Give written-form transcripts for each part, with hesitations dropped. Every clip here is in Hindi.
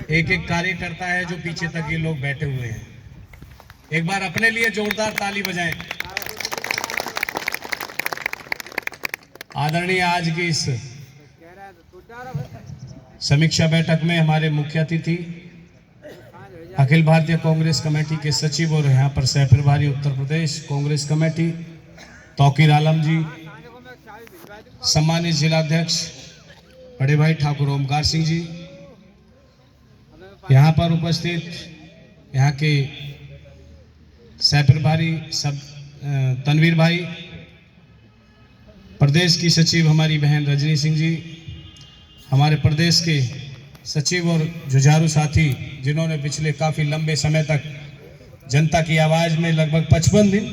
एक एक कार्यकर्ता है जो पीछे तक ये लोग बैठे हुए हैं। एक बार अपने लिए जोरदार ताली बजाएं। आदरणीय, आज की इस समीक्षा बैठक में हमारे मुख्य अतिथि अखिल भारतीय कांग्रेस कमेटी के सचिव और यहाँ पर सह प्रभारी उत्तर प्रदेश कांग्रेस कमेटी तौकीर आलम जी, सम्मानित जिलाध्यक्ष बड़े भाई ठाकुर ओमकार सिंह जी, यहाँ पर उपस्थित यहाँ के सह प्रभारी सब तनवीर भाई, प्रदेश की सचिव हमारी बहन रजनी सिंह जी, हमारे प्रदेश के सचिव और जुझारू साथी जिन्होंने पिछले काफ़ी लंबे समय तक जनता की आवाज़ में लगभग 55 दिन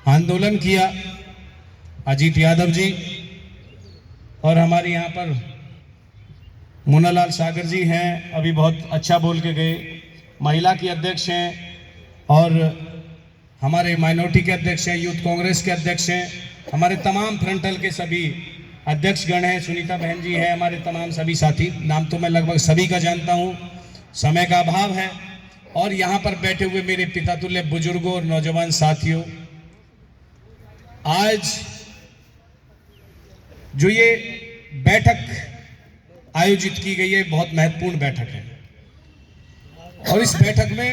आंदोलन किया, अजीत यादव जी, और हमारे यहाँ पर मुन्नालाल सागर जी हैं, अभी बहुत अच्छा बोल के गए, महिला की अध्यक्ष हैं, और हमारे माइनॉरिटी के अध्यक्ष हैं, यूथ कांग्रेस के अध्यक्ष हैं, हमारे तमाम फ्रंटल के सभी अध्यक्षगण हैं, सुनीता बहन जी हैं, हमारे तमाम सभी साथी, नाम तो मैं लगभग सभी का जानता हूँ, समय का अभाव है, और यहाँ पर बैठे हुए मेरे पिता तुल्य बुजुर्गों और नौजवान साथियों, आज जो ये बैठक आयोजित की गई है बहुत महत्वपूर्ण बैठक है, और इस बैठक में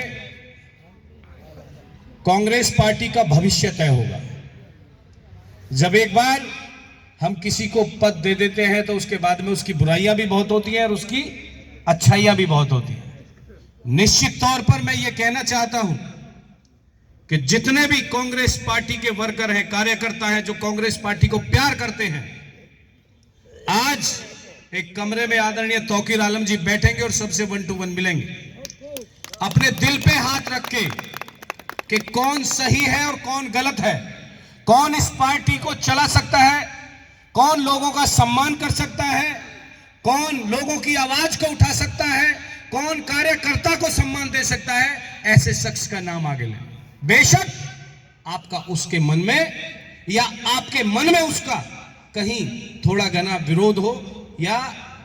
कांग्रेस पार्टी का भविष्य तय होगा। जब एक बार हम किसी को पद दे देते हैं तो उसके बाद में उसकी बुराइयां भी बहुत होती हैं और उसकी अच्छाइयां भी बहुत होती हैं। निश्चित तौर पर मैं ये कहना चाहता हूं कि जितने भी कांग्रेस पार्टी के वर्कर हैं, कार्यकर्ता हैं, जो कांग्रेस पार्टी को प्यार करते हैं, आज एक कमरे में आदरणीय तौकीर आलम जी बैठेंगे और सबसे 1 to 1 मिलेंगे, अपने दिल पे हाथ रख के कि कौन सही है और कौन गलत है, कौन इस पार्टी को चला सकता है, कौन लोगों का सम्मान कर सकता है, कौन लोगों की आवाज को उठा सकता है, कौन कार्यकर्ता को सम्मान दे सकता है, ऐसे शख्स का नाम आगे लें। बेशक आपका उसके मन में या आपके मन में उसका कहीं थोड़ा घना विरोध हो या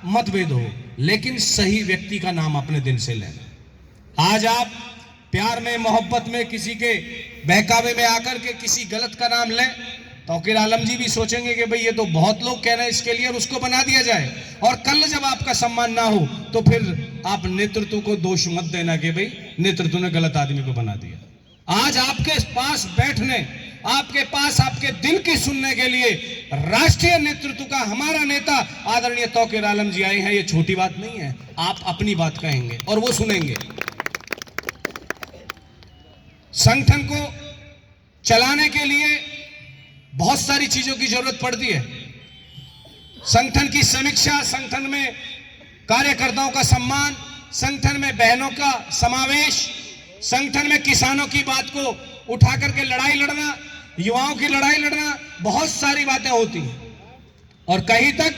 मतभेद हो, लेकिन सही व्यक्ति का नाम अपने दिल से लें। आज आप प्यार में, मोहब्बत में किसी के बहकावे में आकर के किसी गलत का नाम लें, तौकीर आलम जी भी सोचेंगे कि भाई ये तो बहुत लोग कह रहे हैं इसके लिए, और उसको बना दिया जाए, और कल जब आपका सम्मान ना हो तो फिर आप नेतृत्व को दोष मत देना कि भाई नेतृत्व ने गलत आदमी को बना दिया। आज आपके पास बैठने, आपके पास आपके दिल की सुनने के लिए राष्ट्रीय नेतृत्व का हमारा नेता आदरणीय तौकीर आलम जी आए हैं, ये छोटी बात नहीं है। आप अपनी बात कहेंगे और वो सुनेंगे। संगठन को चलाने के लिए बहुत सारी चीजों की जरूरत पड़ती है। संगठन की समीक्षा, संगठन में कार्यकर्ताओं का सम्मान, संगठन में बहनों का समावेश, संगठन में किसानों की बात को उठा करके लड़ाई लड़ना, युवाओं की लड़ाई लड़ना, बहुत सारी बातें होती हैं। और कहीं तक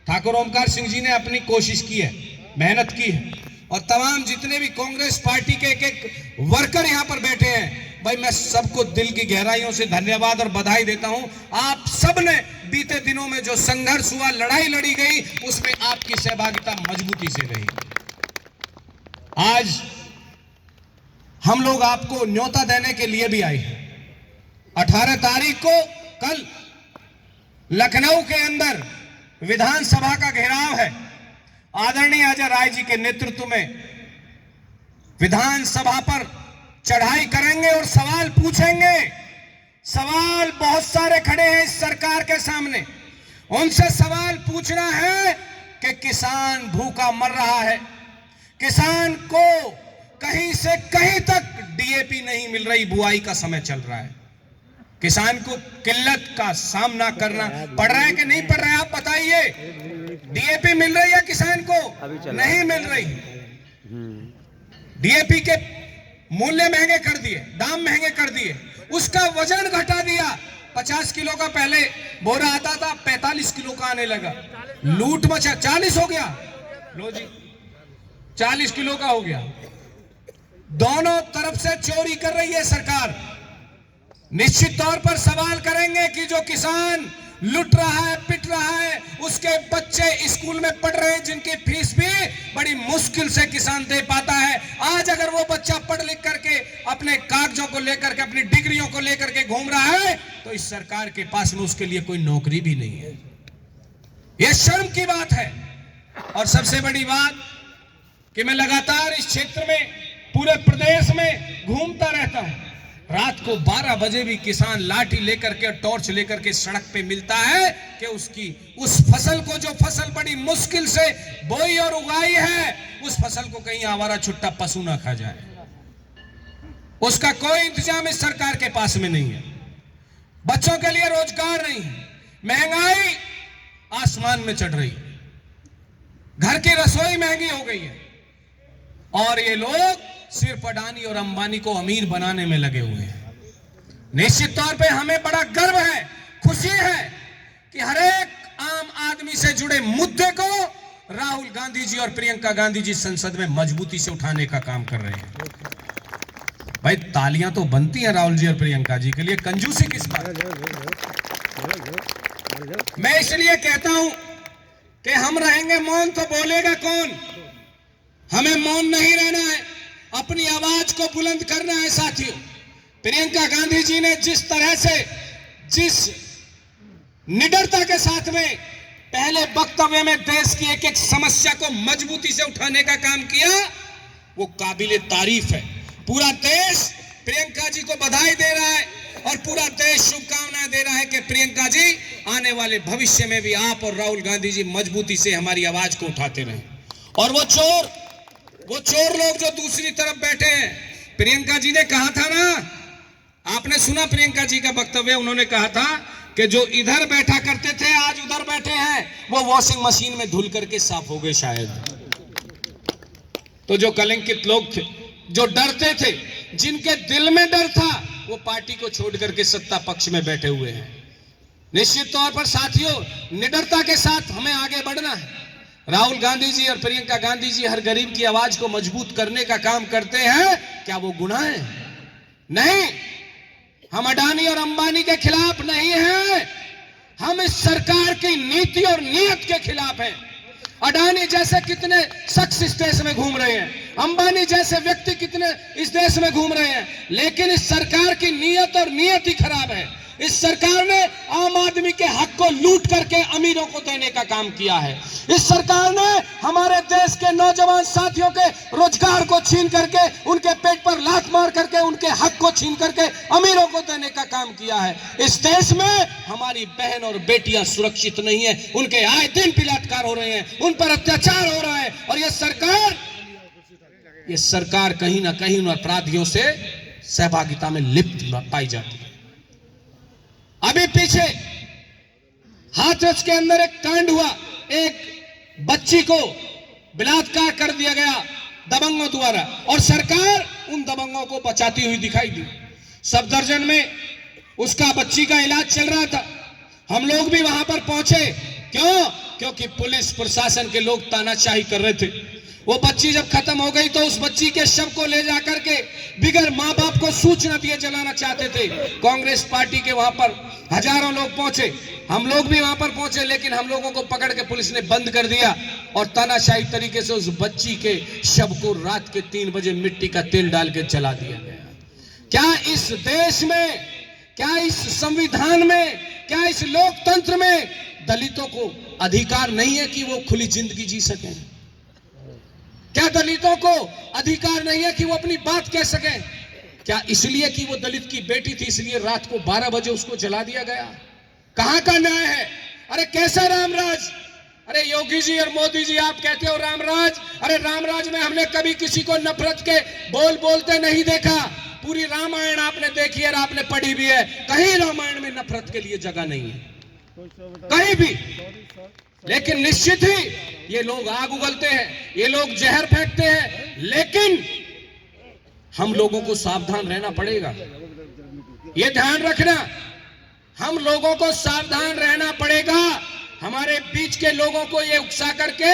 ठाकुर ओमकार सिंह जी ने अपनी कोशिश की है, मेहनत की है, और तमाम जितने भी कांग्रेस पार्टी के एक वर्कर यहां पर बैठे हैं, भाई मैं सबको दिल की गहराइयों से धन्यवाद और बधाई देता हूं। आप सब ने बीते दिनों में जो संघर्ष हुआ, लड़ाई लड़ी गई, उसमें आपकी सहभागिता मजबूती से रही। आज हम लोग आपको न्योता देने के लिए भी आए हैं। 18 तारीख को कल लखनऊ के अंदर विधानसभा का घेराव है। आदरणीय अजय राय जी के नेतृत्व में विधानसभा पर चढ़ाई करेंगे और सवाल पूछेंगे। सवाल बहुत सारे खड़े हैं इस सरकार के सामने, उनसे सवाल पूछना है कि किसान भूखा मर रहा है, किसान को कहीं से कहीं तक डीएपी नहीं मिल रही, बुआई का समय चल रहा है, किसान को किल्लत का सामना करना पड़ रहा है कि नहीं पड़ रहा है, आप बताइए। डीएपी मिल रही है किसान को? नहीं मिल रही। डीएपी के मूल्य महंगे कर दिए, दाम महंगे कर दिए, उसका वजन घटा दिया। 50 किलो का पहले बोरा आता था, 45 किलो का आने लगा। लूट मचा, 40 हो गया, लो जी 40 किलो का हो गया। दोनों तरफ से चोरी कर रही है सरकार। निश्चित तौर पर सवाल करेंगे कि जो किसान लुट रहा है, पिट रहा है, उसके बच्चे स्कूल में पढ़ रहे हैं जिनकी फीस भी बड़ी मुश्किल मुश्किल से किसान दे पाता है। आज अगर वो बच्चा पढ़ लिख करके अपने कागजों को लेकर के, अपनी डिग्रियों को लेकर के घूम रहा है, तो इस सरकार के पास में उसके लिए कोई नौकरी भी नहीं है। यह शर्म की बात है। और सबसे बड़ी बात कि मैं लगातार इस क्षेत्र में, पूरे प्रदेश में घूमता रहता हूं। रात को 12 बजे भी किसान लाठी लेकर के, टॉर्च लेकर के सड़क पे मिलता है कि उसकी उस फसल को, जो फसल बड़ी मुश्किल से बोई और उगाई है, उस फसल को कहीं आवारा छुट्टा पशु ना खा जाए। उसका कोई इंतजाम इस सरकार के पास में नहीं है। बच्चों के लिए रोजगार नहीं है। महंगाई आसमान में चढ़ रही है। घर की रसोई महंगी हो गई है और ये लोग सिर्फ अडानी और अंबानी को अमीर बनाने में लगे हुए हैं। निश्चित तौर पे हमें बड़ा गर्व है, खुशी है कि हर एक आम आदमी से जुड़े मुद्दे को राहुल गांधी जी और प्रियंका गांधी जी संसद में मजबूती से उठाने का काम कर रहे हैं। भाई तालियां तो बनती हैं राहुल जी और प्रियंका जी के लिए, कंजूसी किस बात। मैं इसलिए कहता हूं कि हम रहेंगे मौन तो बोलेगा कौन। हमें मौन नहीं रहना है, अपनी आवाज को बुलंद करना है। साथियों, प्रियंका गांधी जी ने जिस तरह से, जिस निडरता के साथ में पहले वक्तव्य में देश की एक एक समस्या को मजबूती से उठाने का काम किया, वो काबिले तारीफ है। पूरा देश प्रियंका जी को बधाई दे रहा है और पूरा देश शुभकामनाएं दे रहा है कि प्रियंका जी आने वाले भविष्य में भी आप और राहुल गांधी जी मजबूती से हमारी आवाज को उठाते रहें। और वो चोर लोग जो दूसरी तरफ बैठे हैं, प्रियंका जी ने कहा था ना, आपने सुना प्रियंका जी का वक्तव्य, उन्होंने कहा था कि जो इधर बैठा करते थे आज उधर बैठे हैं, वो वॉशिंग मशीन में धुल करके साफ हो गए शायद। तो जो कलंकित लोग थे, जो डरते थे, जिनके दिल में डर था, वो पार्टी को छोड़ करके सत्ता पक्ष में बैठे हुए हैं। निश्चित तौर पर साथियों, निडरता के साथ हमें आगे बढ़ना है। राहुल गांधी जी और प्रियंका गांधी जी हर गरीब की आवाज को मजबूत करने का काम करते हैं, क्या वो गुनाह है? नहीं, हम अडानी और अंबानी के खिलाफ नहीं हैं, हम इस सरकार की नीति और नीयत के खिलाफ हैं। अडानी जैसे कितने शख्स इस देश में घूम रहे हैं, अंबानी जैसे व्यक्ति कितने इस देश में घूम रहे हैं, लेकिन इस सरकार की नीयत और नीयत ही खराब है। इस सरकार ने आम आदमी के हक को लूट करके अमीरों को देने का काम किया है। इस सरकार ने हमारे देश के नौजवान साथियों के रोजगार को छीन करके, उनके पेट पर लात मार करके, उनके हक को छीन करके अमीरों को देने का काम किया है। इस देश में हमारी बहन और बेटियां सुरक्षित नहीं है, उनके आए दिन बलात्कार हो रहे हैं, उन पर अत्याचार हो रहा है और ये सरकार कहीं ना कहीं उन अपराधियों से सहभागिता में लिप्त पाई जाती है। अभी पीछे हाथरस के अंदर एक कांड हुआ, एक बच्ची को बलात्कार कर दिया गया दबंगों द्वारा और सरकार उन दबंगों को बचाती हुई दिखाई दी। सफदरजंग में उसका बच्ची का इलाज चल रहा था। हम लोग भी वहां पर पहुंचे। क्यों? क्योंकि पुलिस प्रशासन के लोग तानाशाही कर रहे थे। वो बच्ची जब खत्म हो गई तो उस बच्ची के शव को ले जाकर के बिगर माँ बाप को सूचना दिए जलाना चाहते थे। कांग्रेस पार्टी के वहां पर हजारों लोग पहुंचे, हम लोग भी वहां पर पहुंचे, लेकिन हम लोगों को पकड़ के पुलिस ने बंद कर दिया और तानाशाही तरीके से उस बच्ची के शव को रात के 3 बजे मिट्टी का तेल डाल के जला दिया गया। क्या इस देश में, क्या इस संविधान में, क्या इस लोकतंत्र में दलितों को अधिकार नहीं है कि वो खुली जिंदगी जी सकें? क्या दलितों को अधिकार नहीं है कि वो अपनी बात कह सकें? क्या इसलिए कि वो दलित की बेटी थी इसलिए रात को 12 बजे उसको जला दिया गया? कहां का न्याय है? अरे कैसा रामराज? अरे योगी जी और मोदी जी, आप कहते हो रामराज। अरे रामराज में हमने कभी किसी को नफरत के बोलते नहीं देखा। पूरी रामायण आपने देखी है, आपने पढ़ी भी है, कहीं रामायण में नफरत के लिए जगह नहीं है, कहीं भी। लेकिन निश्चित ही ये लोग आग उगलते हैं, ये लोग जहर फेंकते हैं, लेकिन हम लोगों को सावधान रहना पड़ेगा। ये ध्यान रखना, हम लोगों को सावधान रहना पड़ेगा। हमारे बीच के लोगों को ये उकसा करके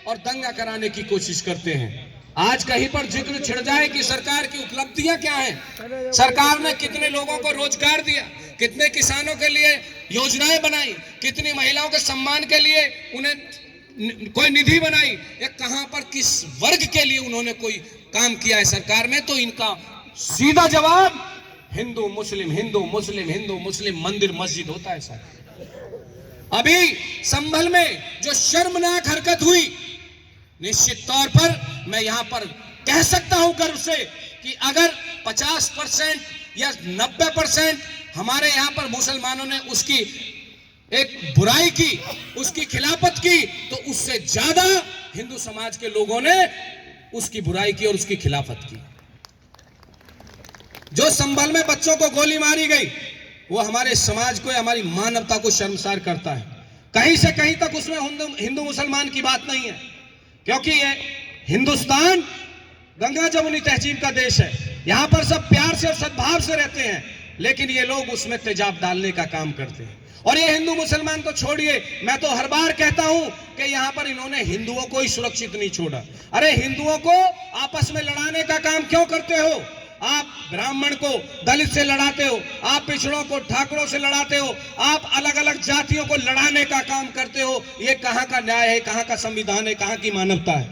और दंगा कराने की कोशिश करते हैं। आज कहीं पर जिक्र छिड़ जाए कि सरकार की उपलब्धियां क्या हैं, सरकार ने कितने लोगों को रोजगार दिया, कितने किसानों के लिए योजनाएं बनाई, कितनी महिलाओं के सम्मान के लिए उन्हें कोई निधि बनाई या कहां पर किस वर्ग के लिए उन्होंने कोई काम किया है सरकार में, तो इनका सीधा जवाब हिंदू मुस्लिम हिंदू मुस्लिम हिंदू मुस्लिम, मंदिर मस्जिद होता है सर। अभी संभल में जो शर्मनाक हरकत हुई, निश्चित तौर पर मैं यहां पर कह सकता हूं गर्व से कि अगर 50% या 90% हमारे यहां पर मुसलमानों ने उसकी एक बुराई की, उसकी खिलाफत की, तो उससे ज्यादा हिंदू समाज के लोगों ने उसकी बुराई की और उसकी खिलाफत की। जो संभल में बच्चों को गोली मारी गई, वो हमारे समाज को, हमारी मानवता को शर्मसार करता है। कहीं से कहीं तक उसमें हिंदू मुसलमान की बात नहीं है, क्योंकि ये हिंदुस्तान गंगा जमुनी तहजीब का देश है। यहां पर सब प्यार से और सद्भाव से रहते हैं, लेकिन ये लोग उसमें तेजाब डालने का काम करते हैं। और ये हिंदू मुसलमान तो छोड़िए, मैं तो हर बार कहता हूं कि यहां पर इन्होंने हिंदुओं को ही सुरक्षित नहीं छोड़ा। अरे हिंदुओं को आपस में लड़ाने का काम क्यों करते हो? आप ब्राह्मण को दलित से लड़ाते हो, आप पिछड़ों को ठाकुरों से लड़ाते हो, आप अलग अलग जातियों को लड़ाने का काम करते हो। ये कहां का न्याय है, कहां का संविधान है, कहां की मानवता है?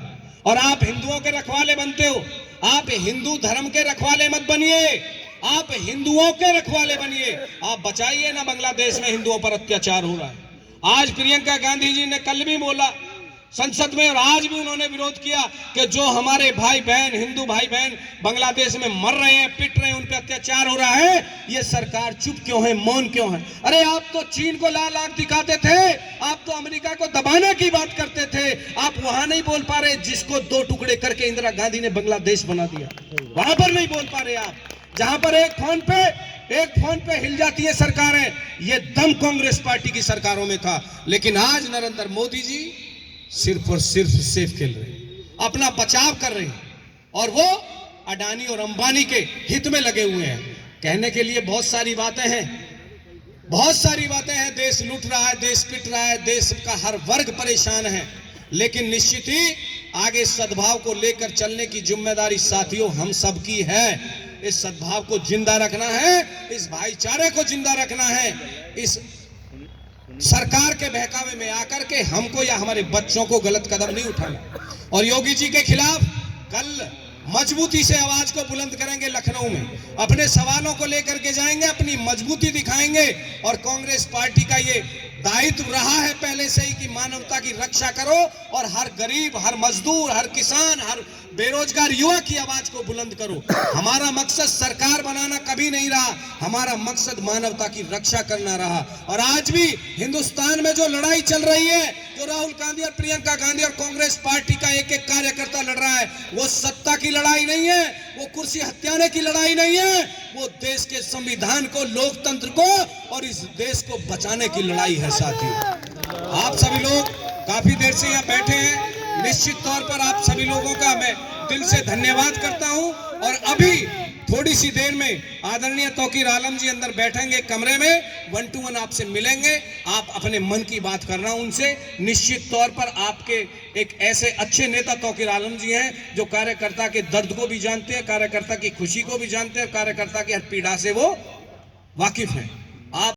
और आप हिंदुओं के रखवाले बनते हो। आप हिंदू धर्म के रखवाले मत बनिए, आप हिंदुओं के रखवाले बनिए। आप बचाइए ना, बांग्लादेश में हिंदुओं पर अत्याचार हो रहा है। आज प्रियंका गांधी जी ने कल भी बोला संसद में, और आज भी उन्होंने विरोध किया कि जो हमारे भाई बहन, हिंदू भाई बहन बांग्लादेश में मर रहे हैं, पिट रहे हैं, उन पर अत्याचार हो रहा है, ये सरकार चुप क्यों है, मौन क्यों है? अरे आप तो चीन को लाल आंख दिखाते थे, आप तो अमेरिका को दबाने की बात करते थे, आप वहां नहीं बोल पा रहे जिसको 2 टुकड़े करके इंदिरा गांधी ने बांग्लादेश बना दिया, वहां पर नहीं बोल पा रहे आप। जहां पर एक फोन पे हिल जाती है सरकारें, ये दम कांग्रेस पार्टी की सरकारों में था। लेकिन आज नरेंद्र मोदी जी सिर्फ और सिर्फ सेफ खेल रहे हैं, अपना बचाव कर रहे हैं, और वो अडानी और अंबानी के हित में लगे हुए हैं। कहने के लिए बहुत सारी बातें हैं, बहुत सारी बातें हैं। देश लूट रहा है, देश पिट रहा है, देश का हर वर्ग परेशान है, लेकिन निश्चित ही आगे सद्भाव को लेकर चलने की जिम्मेदारी साथियों हम सबकी है। इस सद्भाव को जिंदा रखना है, इस भाईचारे को जिंदा रखना है। इस सरकार के बहकावे में आकर के हमको या हमारे बच्चों को गलत कदम नहीं उठाना। और योगी जी के खिलाफ कल मजबूती से आवाज को बुलंद करेंगे, लखनऊ में अपने सवालों को लेकर के जाएंगे, अपनी मजबूती दिखाएंगे। और कांग्रेस पार्टी का ये दायित्व रहा है पहले से ही कि मानवता की रक्षा करो और हर गरीब, हर मजदूर, हर किसान, हर बेरोजगार युवा की आवाज को बुलंद करो। हमारा मकसद सरकार बनाना कभी नहीं रहा, हमारा मकसद मानवता की रक्षा करना रहा। और आज भी हिंदुस्तान में जो लड़ाई चल रही है, जो राहुल गांधी और प्रियंका गांधी और कांग्रेस पार्टी का एक एक कार्यकर्ता लड़ रहा है, वो सत्ता की लड़ाई नहीं है, वो कुर्सी हत्याने की लड़ाई नहीं है, वो देश के संविधान को, लोकतंत्र को और इस देश को बचाने की लड़ाई है। साथियों, आप सभी लोग काफी देर से यहाँ बैठे हैं, निश्चित तौर पर आप सभी लोगों का मैं दिल से धन्यवाद करता हूं। और अभी थोड़ी सी देर में आदरणीय तौकीर आलम जी अंदर बैठेंगे कमरे में, 1 to 1 आपसे मिलेंगे, आप अपने मन की बात करना उनसे। निश्चित तौर पर आपके एक ऐसे अच्छे नेता तौकीर आलम जी हैं जो कार्यकर्ता के दर्द को भी जानते हैं, कार्यकर्ता की खुशी को भी जानते हैं, कार्यकर्ता की हर पीड़ा से वो वाकिफ हैं।